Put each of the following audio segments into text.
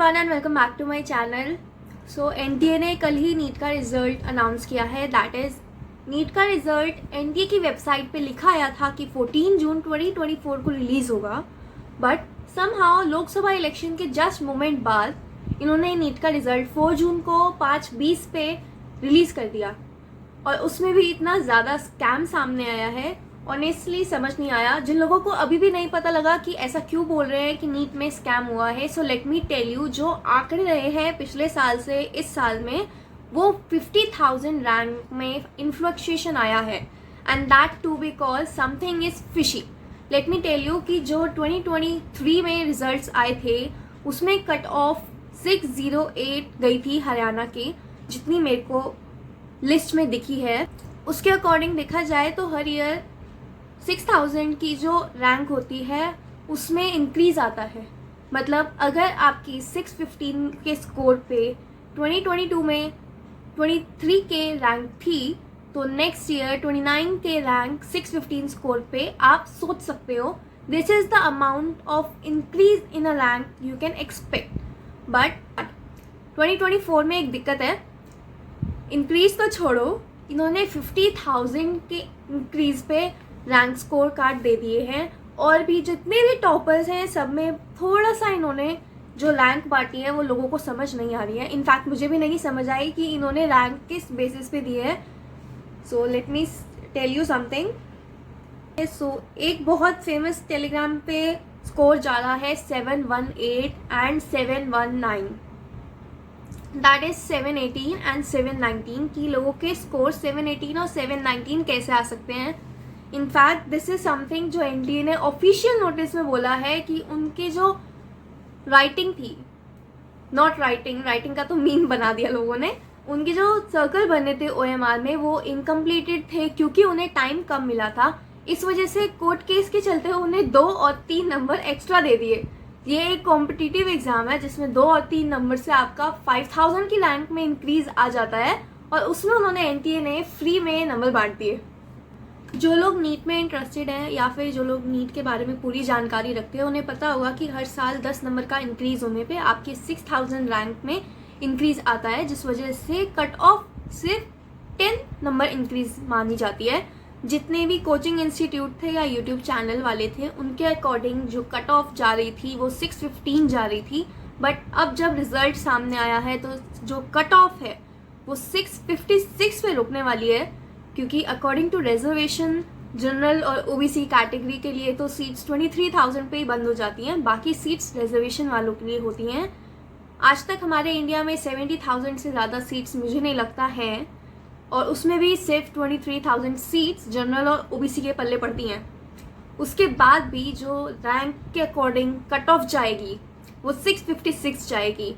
Everyone and welcome back to my channel. So NTA ने कल ही नीट का रिजल्ट अनाउंस किया है। दैट इज़ नीट का रिजल्ट एनटीए की वेबसाइट पे लिखा आया था कि 14 जून 2024 को रिलीज़ होगा, बट समहाउ लोकसभा इलेक्शन के जस्ट मोमेंट बाद इन्होंने नीट का रिजल्ट 4 जून को 5:20 पे रिलीज़ कर दिया। और उसमें भी इतना ज़्यादा स्कैम सामने आया है, ऑनेस्टली समझ नहीं आया। जिन लोगों को अभी भी नहीं पता लगा कि ऐसा क्यों बोल रहे हैं कि नीट में स्कैम हुआ है, so let me tell you, जो आंकड़े रहे हैं पिछले साल से इस साल में, वो 50,000 रैंक में इन्फ्लक्चुएशन आया है, and that too because something is fishy. Let me tell you कि जो 2023 में रिजल्ट्स आए थे उसमें कट ऑफ 608 गई थी हरियाणा की, जितनी मेरे को लिस्ट में दिखी है। उसके अकॉर्डिंग देखा जाए तो हर ईयर 6000 की जो रैंक होती है उसमें इंक्रीज आता है। मतलब अगर आपकी 615 के स्कोर पे 2022 में 23 के रैंक थी, तो नेक्स्ट ईयर 29 के रैंक 615 स्कोर पे आप सोच सकते हो this is the amount of increase in a rank you can expect. But 2024 में एक दिक्कत है, इंक्रीज तो छोड़ो, इन्होंने 50,000 के इंक्रीज पे रैंक स्कोर कार्ड दे दिए हैं, और भी जितने भी टॉपर्स हैं सब में थोड़ा सा इन्होंने जो रैंक बांटी है वो लोगों को समझ नहीं आ रही है। इनफैक्ट मुझे भी नहीं समझ आई कि इन्होंने रैंक किस बेसिस पे दिए है। So let me tell you something. So एक बहुत फेमस टेलीग्राम पे स्कोर जा रहा है 718 एंड 719, दैट इज 718 एंड 719 की लोगों के स्कोर 718 और 719 कैसे आ सकते हैं। इनफैक्ट दिस इज समथिंग जो एनटीए ने ऑफिशियल नोटिस में बोला है कि उनके जो राइटिंग थी, नॉट राइटिंग का तो मीम बना दिया लोगों ने, उनके जो सर्कल बने थे ओएमआर में वो इनकम्प्लीटेड थे क्योंकि उन्हें टाइम कम मिला था। इस वजह से कोर्ट केस के चलते उन्हें 2 और 3 नंबर एक्स्ट्रा दे दिए। ये एक कॉम्पिटिटिव एग्जाम है जिसमें 2 और 3 नंबर से आपका 5000 की रैंक में इंक्रीज आ जाता है, और उसमें उन्होंने एनटीए ने फ्री में नंबर बांट दिए। जो लोग नीट में इंटरेस्टेड हैं या फिर जो लोग नीट के बारे में पूरी जानकारी रखते हैं उन्हें पता होगा कि हर साल 10 नंबर का इंक्रीज होने पे आपके 6000 रैंक में इंक्रीज आता है, जिस वजह से कट ऑफ सिर्फ 10 नंबर इंक्रीज मानी जाती है। जितने भी कोचिंग इंस्टीट्यूट थे या यूट्यूब चैनल वाले थे उनके अकॉर्डिंग जो कट ऑफ जा रही थी वो 615 जा रही थी, बट अब जब रिजल्ट सामने आया है तो जो कट ऑफ है वो 656 पे रुकने वाली है, क्योंकि अकॉर्डिंग टू रिजर्वेशन जनरल और ओबीसी कैटेगरी के लिए तो सीट्स 23,000 पे ही बंद हो जाती हैं, बाकी सीट्स रिजर्वेशन वालों के लिए होती हैं। आज तक हमारे इंडिया में 70,000 से ज़्यादा सीट्स मुझे नहीं लगता हैं, और उसमें भी सिर्फ 23,000 सीट्स जनरल और ओबीसी के पल्ले पड़ती हैं। उसके बाद भी जो रैंक के अकॉर्डिंग कट ऑफ जाएगी वो 656 जाएगी।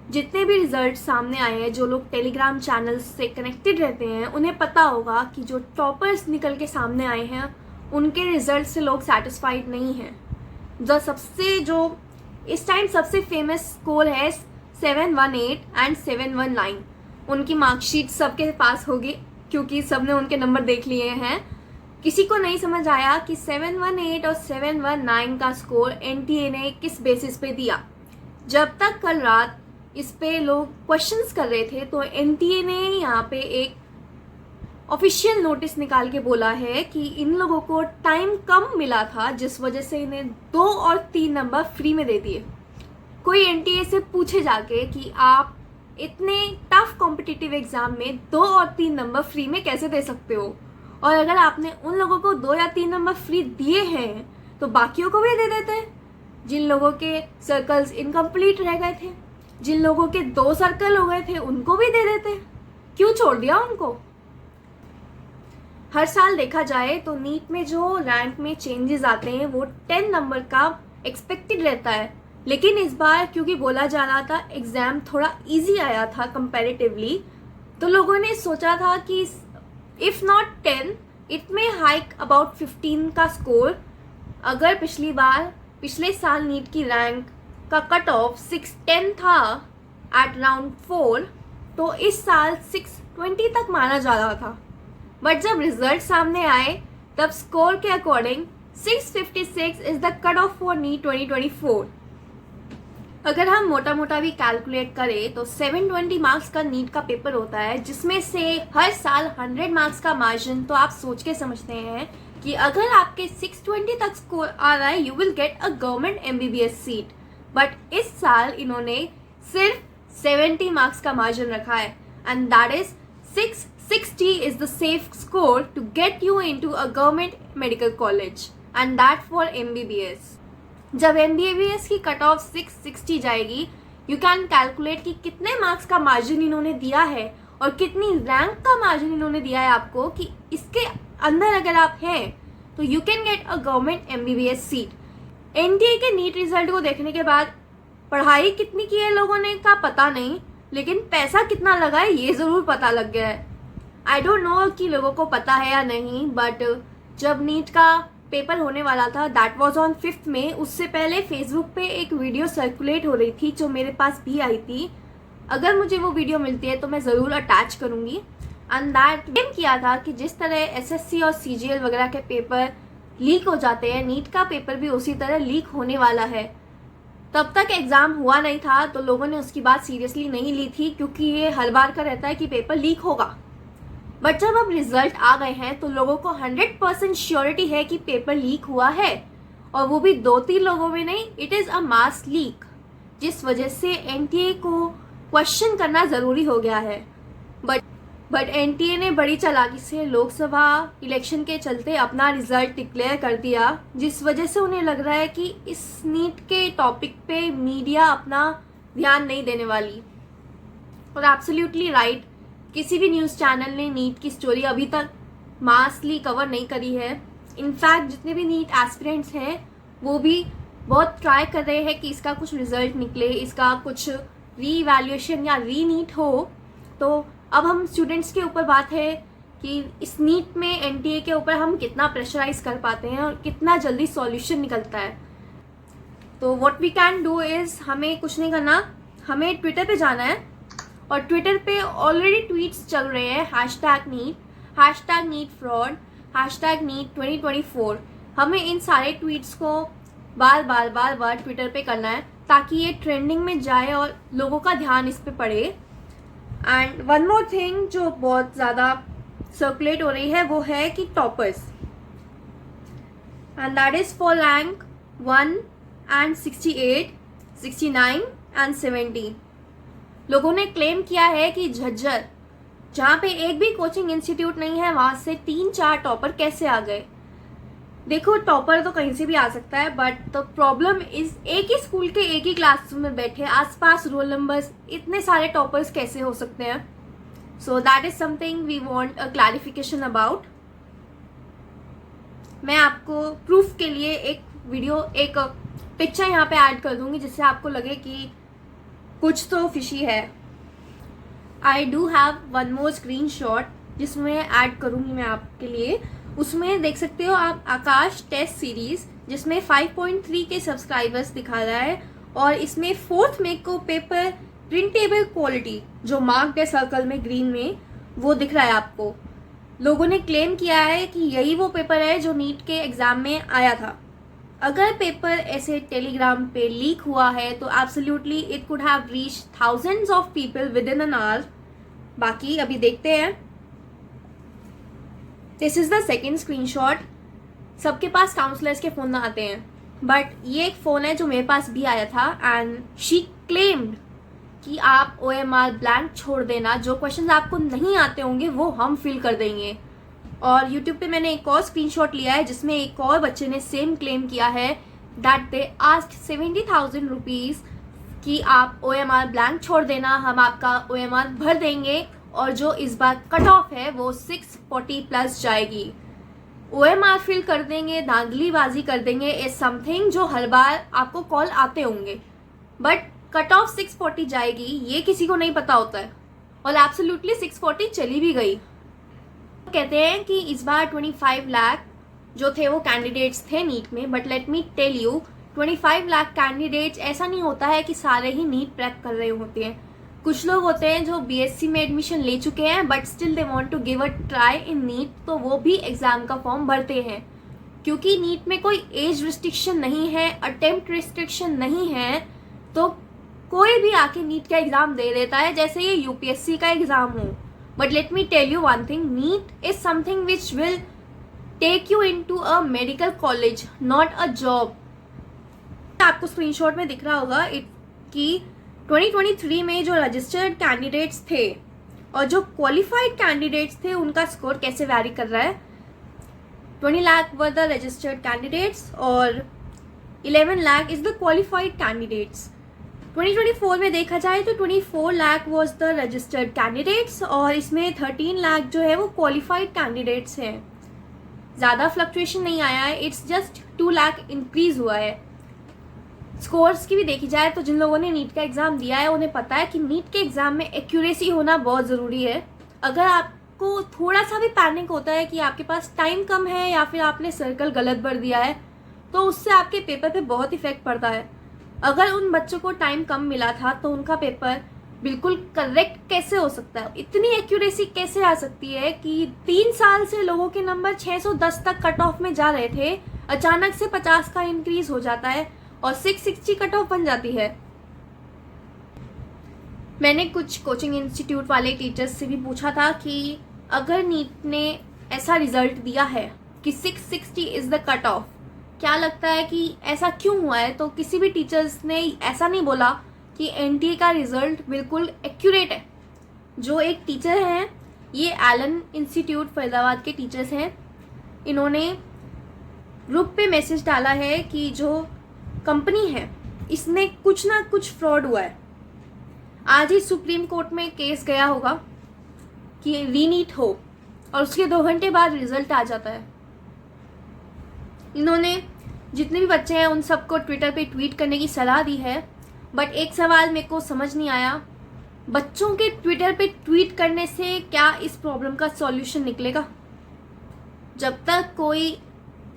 जितने भी रिजल्ट सामने आए हैं, जो लोग टेलीग्राम चैनल से कनेक्टेड रहते हैं उन्हें पता होगा कि जो टॉपर्स निकल के सामने आए हैं उनके रिजल्ट से लोग सेटिस्फाइड नहीं हैं। जो इस टाइम सबसे फेमस स्कोर है 718 एंड 719, उनकी मार्कशीट सबके पास होगी क्योंकि सबने उनके नंबर देख लिए हैं। किसी को नहीं समझ आया कि 718 और 719 का स्कोर एनटीए ने किस बेसिस पे दिया। जब तक कल रात इस पे लोग क्वेश्चंस कर रहे थे तो एनटीए ने यहाँ पे एक ऑफिशियल नोटिस निकाल के बोला है कि इन लोगों को टाइम कम मिला था, जिस वजह से इन्हें 2 और 3 नंबर फ्री में दे दिए। कोई एनटीए से पूछे जाके कि आप इतने टफ कॉम्पिटिटिव एग्जाम में 2 और 3 नंबर फ्री में कैसे दे सकते हो, और अगर आपने उन लोगों को 2 या 3 नंबर फ्री दिए हैं तो बाकियों को भी दे देते। जिन लोगों के सर्कल्स इनकम्प्लीट रह गए थे, जिन लोगों के 2 सर्कल हो गए थे, उनको भी दे देते। क्यों छोड़ दिया उनको। हर साल देखा जाए तो नीट में जो रैंक में चेंजेस आते हैं वो 10 नंबर का एक्सपेक्टेड रहता है, लेकिन इस बार क्योंकि बोला जा रहा था एग्जाम थोड़ा इजी आया था कंपैरेटिवली, तो लोगों ने सोचा था कि इफ नॉट 10 इट में हाइक अबाउट 15 का स्कोर। अगर पिछले साल नीट की रैंक का कट ऑफ 610 था एट राउंड 4, तो इस साल 620 तक माना जा रहा था, बट जब रिजल्ट सामने आए तब स्कोर के according 656 is the cut off for NEET 2024। अगर हम मोटा मोटा भी कैलकुलेट करें तो 720 मार्क्स का नीट का पेपर होता है, जिसमें से हर साल 100 मार्क्स का मार्जिन। तो आप सोच के समझते हैं कि अगर आपके 620 तक स्कोर आ रहा है, you will get a government MBBS seat. But इस साल इन्होंने सिर्फ 70 मार्क्स का मार्जिन रखा है, and that is 660 is the safe score to get you into a government medical college, and that for MBBS। जब MBBS की कट ऑफ 660 जाएगी, यू कैन कैलकुलेट कि कितने मार्क्स का मार्जिन इन्होंने दिया है और कितनी रैंक का मार्जिन इन्होंने दिया है आपको, कि इसके अंदर अगर आप हैं तो you can get a government MBBS seat. NTA के नीट रिजल्ट को देखने के बाद पढ़ाई कितनी की है लोगों ने का पता नहीं, लेकिन पैसा कितना लगा है ये ज़रूर पता लग गया है। आई डोंट नो कि लोगों को पता है या नहीं, बट जब नीट का पेपर होने वाला था, दैट वाज ऑन 5 मई, उससे पहले फेसबुक पे एक वीडियो सर्कुलेट हो रही थी जो मेरे पास भी आई थी। अगर मुझे वो वीडियो मिलती है तो मैं ज़रूर अटैच करूँगी। एंड दैट क्लेम किया था कि जिस तरह SSC और CGL वगैरह के पेपर लीक हो जाते हैं, नीट का पेपर भी उसी तरह लीक होने वाला है। तब तक एग्ज़ाम हुआ नहीं था तो लोगों ने उसकी बात सीरियसली नहीं ली थी, क्योंकि ये हर बार का रहता है कि पेपर लीक होगा। बट जब अब रिजल्ट आ गए हैं तो लोगों को 100% श्योरिटी है कि पेपर लीक हुआ है, और वो भी 2-3 लोगों में नहीं, it is a mass leak, जिस वजह से NTA को क्वेश्चन करना ज़रूरी हो गया है। बट NTA ने बड़ी चालाकी से लोकसभा इलेक्शन के चलते अपना रिजल्ट डिक्लेयर कर दिया, जिस वजह से उन्हें लग रहा है कि इस नीट के टॉपिक पे मीडिया अपना ध्यान नहीं देने वाली। और एब्सोल्युटली राइट, किसी भी न्यूज़ चैनल ने नीट की स्टोरी अभी तक मासली कवर नहीं करी है। इनफैक्ट जितने भी नीट एस्पिरेंट्स हैं वो भी बहुत ट्राई कर रहे हैं कि इसका कुछ रिजल्ट निकले, इसका कुछ रीवैल्यूएशन या रीनीट हो। तो अब हम स्टूडेंट्स के ऊपर बात है कि इस नीट में NTA के ऊपर हम कितना प्रेशराइज कर पाते हैं और कितना जल्दी सॉल्यूशन निकलता है। तो what we can do is, हमें कुछ नहीं करना, हमें ट्विटर पे जाना है, और ट्विटर पे ऑलरेडी ट्वीट्स चल रहे हैं hashtag NEET fraud, hashtag NEET 2024। हमें इन सारे ट्वीट्स को बार बार ट्विटर पे करना है ताकि ये ट्रेंडिंग में जाए और लोगों का ध्यान इस पे पड़े। एंड वन मोर थिंग जो बहुत ज़्यादा सर्कुलेट हो रही है वो है कि toppers, and that is for rank 1 and 68, 69 and 70। लोगों ने क्लेम किया है कि झज्जर, जहाँ पे एक भी कोचिंग इंस्टीट्यूट नहीं है, वहाँ से 3-4 टॉपर कैसे आ गए। देखो, टॉपर तो कहीं से भी आ सकता है, बट द प्रॉब्लम इज एक ही स्कूल के एक ही क्लासरूम में बैठे आसपास रोल नंबर्स, इतने सारे टॉपर्स कैसे हो सकते हैं। So that is something we want a clarification about. मैं आपको प्रूफ के लिए एक पिक्चर यहाँ पे ऐड कर दूंगी, जिससे आपको लगे कि कुछ तो फिशी है। I do have one more screen shot जिसमें ऐड करूँगी मैं आपके लिए। उसमें देख सकते हो आप आकाश टेस्ट सीरीज़, जिसमें 5.3 के सब्सक्राइबर्स दिखा रहा है, और इसमें 4th मई को पेपर प्रिंटेबल क्वालिटी जो मार्क्ड है सर्कल में ग्रीन में, वो दिख रहा है आपको। लोगों ने क्लेम किया है कि यही वो पेपर है जो नीट के एग्ज़ाम में आया था। अगर पेपर ऐसे टेलीग्राम पे लीक हुआ है तो absolutely it could have reach thousands of people with in an hour. बाकी अभी देखते हैं। This is the second screenshot. सबके पास काउंसलर्स के फ़ोन आते हैं, बट ये एक फ़ोन है जो मेरे पास भी आया था, एंड शी क्लेम्ड कि आप OMR ब्लैंक छोड़ देना, जो क्वेश्चंस आपको नहीं आते होंगे वो हम फिल कर देंगे। और YouTube पे मैंने एक और स्क्रीनशॉट लिया है जिसमें एक और बच्चे ने सेम क्लेम किया है दैट दे आस्क्ड 70,000 रुपीज़ कि आप OMR ब्लैंक छोड़ देना, हम आपका OMR भर देंगे, और जो इस बार कट ऑफ है वो 640 प्लस जाएगी। OMR फिल कर देंगे, धांधलीबाजी कर देंगे इज समथिंग जो हर बार आपको कॉल आते होंगे, बट कट ऑफ 640 जाएगी ये किसी को नहीं पता होता है, और एब्सोल्युटली 640 चली भी गई। कहते हैं कि इस बार 25 लाख जो थे वो कैंडिडेट्स थे नीट में, but let me tell you 25 lakh candidates ऐसा नहीं होता है कि सारे ही नीट क्रैक कर रहे होते हैं। कुछ लोग होते हैं जो BSc में एडमिशन ले चुके हैं but still they want to give a try in NEET, तो वो भी एग्ज़ाम का फॉर्म भरते हैं, क्योंकि नीट में कोई एज रिस्ट्रिक्शन नहीं है, अटेम्प्ट रिस्ट्रिक्शन नहीं है, तो कोई भी आके नीट का एग्ज़ाम दे देता है जैसे ये यूपीएससी का एग्ज़ाम हो। But let me tell you one thing, NEET is something which will take you into a medical college, not a job. आपको स्क्रीनशॉट में दिख रहा होगा कि 2023 में जो रजिस्टर्ड कैंडिडेट्स थे और जो क्वालिफाइड कैंडिडेट्स थे उनका स्कोर कैसे वैरी कर रहा है। 20 lakh were the registered candidates और 11 lakh is the qualified candidates. 2024 में देखा जाए तो 24 lakh was the registered candidates और इसमें 13 लाख जो है वो क्वालिफाइड कैंडिडेट्स हैं। ज़्यादा फ्लक्चुएशन नहीं आया है, इट्स जस्ट 2 लाख इंक्रीज हुआ है। स्कोर्स की भी देखी जाए तो जिन लोगों ने नीट का एग्ज़ाम दिया है उन्हें पता है कि नीट के एग्ज़ाम में एक्यूरेसी होना बहुत ज़रूरी है। अगर आपको थोड़ा सा भी पैनिक होता है कि आपके पास टाइम कम है या फिर आपने सर्कल गलत भर दिया है तो उससे आपके पेपर पे बहुत इफेक्ट पड़ता है। अगर उन बच्चों को टाइम कम मिला था तो उनका पेपर बिल्कुल करेक्ट कैसे हो सकता है, इतनी एक्यूरेसी कैसे आ सकती है कि 3 साल से लोगों के नंबर 610 तक कट ऑफ में जा रहे थे, अचानक से 50 का इंक्रीज हो जाता है और 660 कट ऑफ बन जाती है। मैंने कुछ कोचिंग इंस्टीट्यूट वाले टीचर्स से भी पूछा था कि अगर नीट ने ऐसा रिजल्ट दिया है कि 660 इज द कट ऑफ, क्या लगता है कि ऐसा क्यों हुआ है। तो किसी भी टीचर्स ने ऐसा नहीं बोला कि एनटीए का रिजल्ट बिल्कुल एक्यूरेट है। जो एक टीचर हैं, ये एलन इंस्टीट्यूट फरीदाबाद के टीचर्स हैं, इन्होंने ग्रुप पे मैसेज डाला है कि जो कंपनी है इसमें कुछ ना कुछ फ्रॉड हुआ है। आज ही सुप्रीम कोर्ट में केस गया होगा कि रीनीट हो और उसके 2 घंटे बाद रिजल्ट आ जाता है। इन्होंने जितने भी बच्चे हैं उन सबको ट्विटर पे ट्वीट करने की सलाह दी है। बट एक सवाल मेरे को समझ नहीं आया, बच्चों के ट्विटर पे ट्वीट करने से क्या इस प्रॉब्लम का सॉल्यूशन निकलेगा। जब तक कोई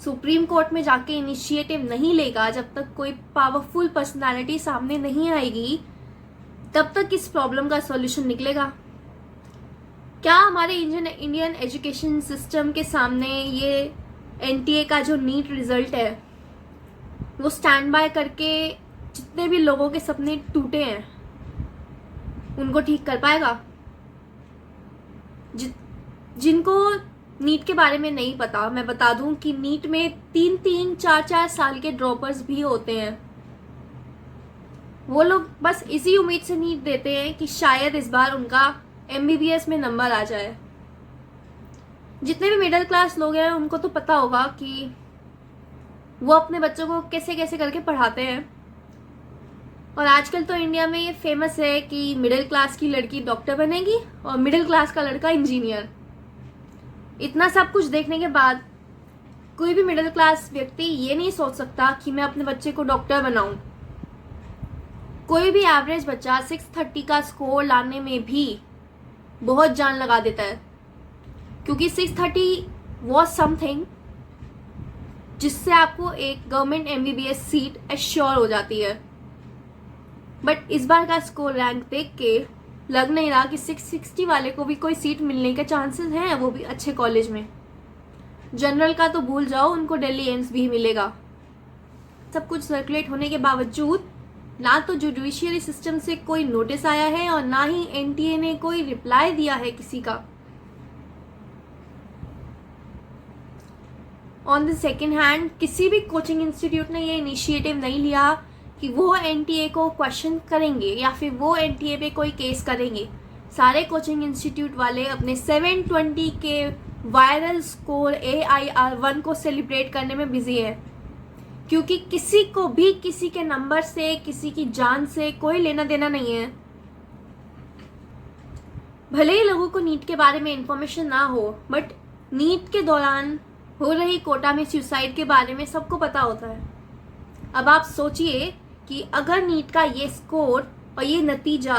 सुप्रीम कोर्ट में जाके इनिशिएटिव नहीं लेगा, जब तक कोई पावरफुल पर्सनालिटी सामने नहीं आएगी, तब तक इस प्रॉब्लम का सॉल्यूशन निकलेगा। क्या हमारे इंडियन एजुकेशन सिस्टम के सामने ये एनटीए का जो नीट रिजल्ट है वो स्टैंड बाय करके जितने भी लोगों के सपने टूटे हैं उनको ठीक कर पाएगा। जिनको नीट के बारे में नहीं पता, मैं बता दूं कि नीट में 3-3, 4-4 साल के ड्रॉपर्स भी होते हैं। वो लोग बस इसी उम्मीद से नीट देते हैं कि शायद इस बार उनका एमबीबीएस में नंबर आ जाए। जितने भी मिडिल क्लास लोग हैं उनको तो पता होगा कि वो अपने बच्चों को कैसे कैसे करके पढ़ाते हैं। और आजकल तो इंडिया में ये फेमस है कि मिडिल क्लास की लड़की डॉक्टर बनेगी और मिडिल क्लास का लड़का इंजीनियर। इतना सब कुछ देखने के बाद कोई भी मिडिल क्लास व्यक्ति ये नहीं सोच सकता कि मैं अपने बच्चे को डॉक्टर बनाऊं। कोई भी एवरेज बच्चा 630 का स्कोर लाने में भी बहुत जान लगा देता है, क्योंकि 630 वॉज समथिंग जिससे आपको एक गवर्नमेंट एमबीबीएस सीट एश्योर हो जाती है। बट इस बार का स्कोर रैंक देख के लग नहीं रहा कि 660 वाले को भी कोई सीट मिलने के चांसेस हैं, वो भी अच्छे कॉलेज में। जनरल का तो भूल जाओ, उनको दिल्ली एम्स भी मिलेगा। सब कुछ सर्कुलेट होने के बावजूद ना तो जुडिशियरी सिस्टम से कोई नोटिस आया है और ना ही एनटीए ने कोई रिप्लाई दिया है किसी का। ऑन द सेकेंड हैंड किसी भी कोचिंग इंस्टीट्यूट ने ये इनिशिएटिव नहीं लिया कि वो एनटीए को क्वेश्चन करेंगे या फिर वो एनटीए पे कोई केस करेंगे। सारे कोचिंग इंस्टीट्यूट वाले अपने 720 के वायरल स्कोर AIR1 को सेलिब्रेट करने में बिजी है, क्योंकि किसी को भी किसी के नंबर से, किसी की जान से कोई लेना देना नहीं है। भले ही लोगों को नीट के बारे में इंफॉर्मेशन ना हो, बट नीट के दौरान हो रही कोटा में सुसाइड के बारे में सबको पता होता है। अब आप सोचिए कि अगर नीट का ये स्कोर और ये नतीजा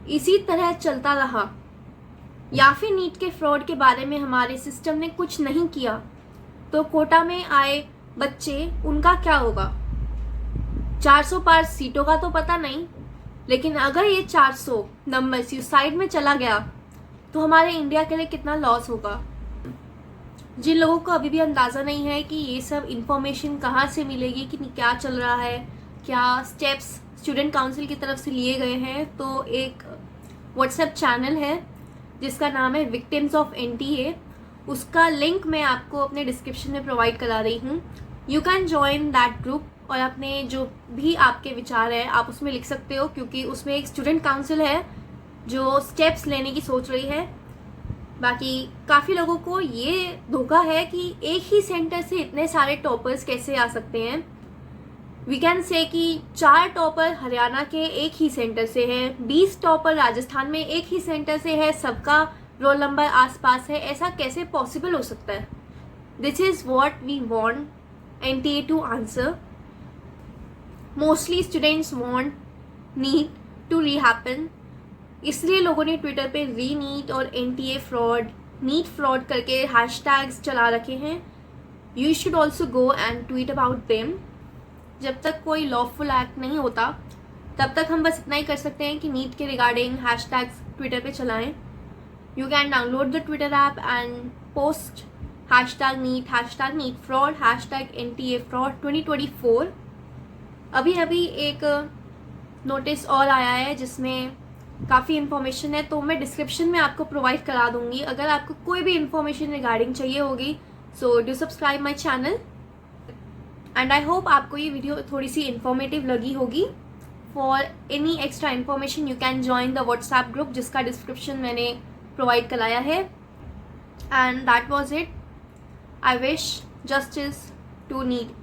इसी तरह चलता रहा या फिर नीट के फ्रॉड के बारे में हमारे सिस्टम ने कुछ नहीं किया, तो कोटा में आए बच्चे, उनका क्या होगा। 400 पार सीटों का तो पता नहीं, लेकिन अगर ये 400 नंबर सुसाइड में चला गया तो हमारे इंडिया के लिए कितना लॉस होगा। जिन लोगों को अभी भी अंदाज़ा नहीं है कि ये सब इंफॉर्मेशन कहाँ से मिलेगी, कि क्या चल रहा है, क्या स्टेप्स स्टूडेंट काउंसिल की तरफ से लिए गए हैं। तो एक व्हाट्सएप चैनल है जिसका नाम है विक्टिम्स ऑफ NTA, उसका लिंक मैं आपको अपने डिस्क्रिप्शन में प्रोवाइड करा रही हूँ। You can join that group और अपने जो भी आपके विचार है आप उसमें लिख सकते हो, क्योंकि उसमें एक स्टूडेंट काउंसिल है जो स्टेप्स लेने की सोच रही है। बाकी काफ़ी लोगों को ये धोखा है कि एक ही सेंटर से इतने सारे टॉपर्स कैसे आ सकते हैं। वी कैन से कि 4 टॉपर हरियाणा के एक ही सेंटर से हैं, 20 टॉपर राजस्थान में एक ही सेंटर से है, सबका रोल नंबर आसपास है। ऐसा कैसे पॉसिबल हो सकता है? This is what we want NTA to answer. Mostly students want NEET to rehappen, इसलिए लोगों ने ट्विटर पे री नीट और NTA फ्रॉड, नीट फ्रॉड करके हैशटैग्स चला रखे हैं। You should also go and tweet about them. जब तक कोई लॉफुल एक्ट नहीं होता तब तक हम बस इतना ही कर सकते हैं कि नीट के रिगार्डिंग हैशटैग्स ट्विटर पे चलाएं। You can download the Twitter app and post hashtag NEET fraud, hashtag NTA fraud 2024। अभी एक नोटिस और आया है जिसमें काफ़ी इन्फॉर्मेशन है, तो मैं डिस्क्रिप्शन में आपको प्रोवाइड करा दूंगी। अगर आपको कोई भी इन्फॉर्मेशन रिगार्डिंग चाहिए होगी so do subscribe my channel. And I hope आपको ये वीडियो थोड़ी सी इन्फॉर्मेटिव लगी होगी। For any extra information you can join the WhatsApp group जिसका डिस्क्रिप्शन मैंने प्रोवाइड कराया है। And that was it. I wish justice to NEET.